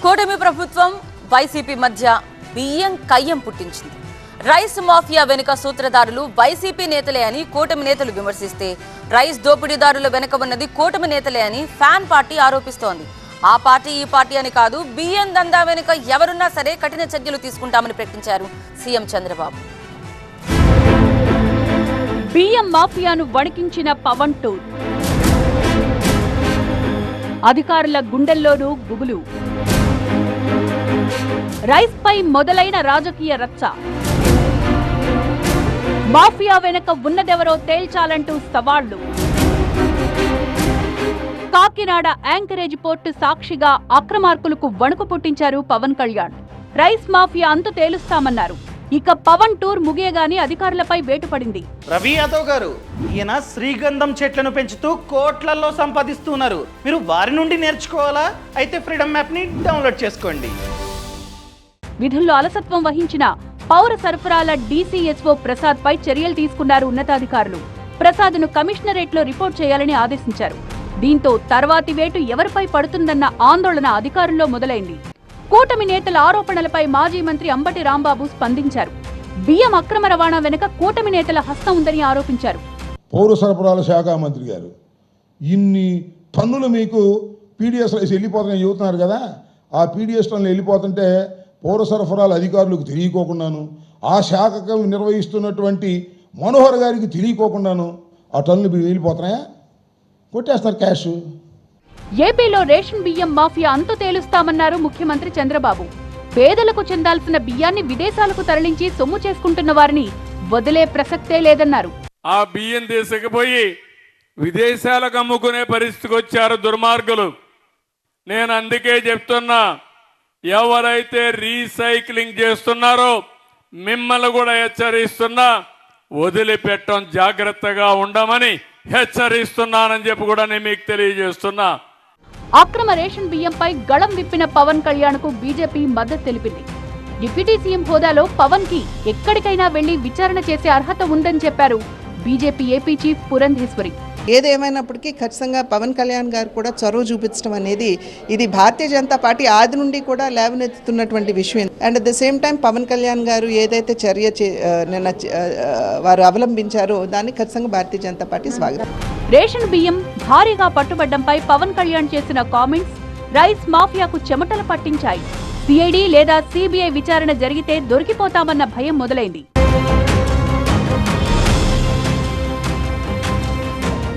కూటమి ప్రభుత్వం వైసీపీ మధ్య బియ్యం కయ్యం పుట్టించింది. రైస్ మాఫియా వెనుక సూత్రధారులు వైసీపీ నేతలే అని కూటమి నేతలు విమర్శిస్తే, రైస్ దోపిడీదారుల వెనుక ఉన్నది కూటమి నేతలే అని ఫ్యాన్ పార్టీ ఆరోపిస్తోంది. ఆ పార్టీ ఈ పార్టీ అని కాదు, బియ్యం దందా వెనుక ఎవరున్నా సరే కఠిన చర్యలు తీసుకుంటామని ప్రకటించారు సీఎం చంద్రబాబు. బియ్యం మాఫియాను వణికించిన పవన్ టూర్, అధికారుల గుండెల్లోనూ గుబులు, రైస్ పై మొదలైన రాజకీయ రచ్చ, మాఫియా వెనక ఉన్నదెవరో తేల్చాలంటూ సవాళ్లు. కాకినాడ యాంకరేజ్ పోర్టు సాక్షిగా అక్రమార్కులకు వణుకు పుట్టించారు పవన్ కళ్యాణ్. రైస్ మాఫియా అంతు తేలుస్తామన్నారు. ఇక పవన్ టూర్ ముగియగానే అధికారులపై వేటు పడింది. రవి యాదవ్ గారు, ఈయన శ్రీగంధం చెట్లను పెంచుతూ కోట్లల్లో సంపాదిస్తున్నారు. మీరు వారి నుండి నేర్చుకోవాలా? అయితే ఫ్రీడమ్ యాప్ ని డౌన్లోడ్ చేసుకోండి. విధుల్లో అలసత్వం వహించిన పౌర సరఫరాల డీసీఎస్ఓ ప్రసాద్ పై చర్యలు తీసుకున్నారు ఉన్నతాధికారులు. ప్రసాద్ ను కమిషనరేట్ లో రిపోర్ట్ చేయాలని ఆదేశించారు. దీంతో తర్వాతి వేటు ఎవరిపై పడుతుందన్న ఆందోళన అధికారుల్లో మొదలైంది. కూటమి నేతల ఆరోపణలపై మాజీ మంత్రి అంబటి రాంబాబు స్పందించారు. బియ్యం అక్రమ రవాణా వెనుక కూటమి నేతల హస్తం ఉందని ఆరోపించారు. పౌర సరఫరాల శాఖ మంత్రి గారు, ఇన్ని టన్నులు మీకు పీడీఎస్ రైస్ వెళ్ళిపోతున్నాయని చెబుతున్నారు కదా, ఆ పీడీఎస్ టన్నులు వెళ్ళిపోతుంటే పౌర సరఫరాల అధికారులకు తెలియకోకుండాను, ఆ శాఖకు నిర్వహిస్తున్నటువంటి మనోహర్ గారికి తెలియకోకుండాను ఆ టన్నులు వెళ్ళిపోతున్నాయా? కొట్టేస్తారు క్యాష్. ఏపీలో రేషన్ బియ్యం మాఫియా అంతు తేలుస్తామన్నారు ముఖ్యమంత్రి చంద్రబాబు. పేదలకు చెందాల్సిన బియ్యాన్ని విదేశాలకు తరలించి సొమ్ము చేసుకుంటున్న వారిని వదిలే ప్రసక్తే లేదన్నారు. ఆ బియ్యం తీసుకుపోయి విదేశాలకు అమ్ముకునే పరిస్థితికి వచ్చారు దుర్మార్గులు. నేను అందుకే చెప్తున్నా, ఎవరైతే రీసైక్లింగ్ చేస్తున్నారో మిమ్మల్ని కూడా హెచ్చరిస్తున్నా, వదిలిపెట్టడం జాగ్రత్తగా ఉండమని హెచ్చరిస్తున్నానని చెప్పి కూడా నేను మీకు తెలియజేస్తున్నా. అక్రమ రేషన్ బియ్యంపై గళం విప్పిన పవన్ కళ్యాణ్ కు బీజేపీ మద్దతు తెలిపింది. డిప్యూటీ సీఎం హోదాలో పవన్ కి ఎక్కడికైనా వెళ్లి విచారణ చేసే అర్హత ఉందని చెప్పారు బీజేపీ ఏపీ చీఫ్ పురంధేశ్వరి. ఏదేమైనప్పటికీ ఖచ్చితంగా పవన్ కళ్యాణ్ గారు కూడా చొరవ చూపించడం అనేది ఇది భారతీయ జనతా పార్టీ ఆది నుండి కూడా లేవనెత్తుతున్నటువంటి విషయం. And at the same time Pavan Kalyan గారు ఏదైతే చర్య నిన్న వారు అవలంబించారో దాన్ని ఖచ్చితంగా భారతీయ జనతా పార్టీ స్వాగతం. రేషన్ బియ్యం భారీగా పట్టుబడ్డంపై పవన్ కళ్యాణ్ చేసిన కామెంట్స్ రైస్ మాఫియాకు చెమటలు పట్టించాయి. సిఐడి లేదా సిబిఐ విచారణ జరిగితే దొరికిపోతామన్న భయం మొదలైంది.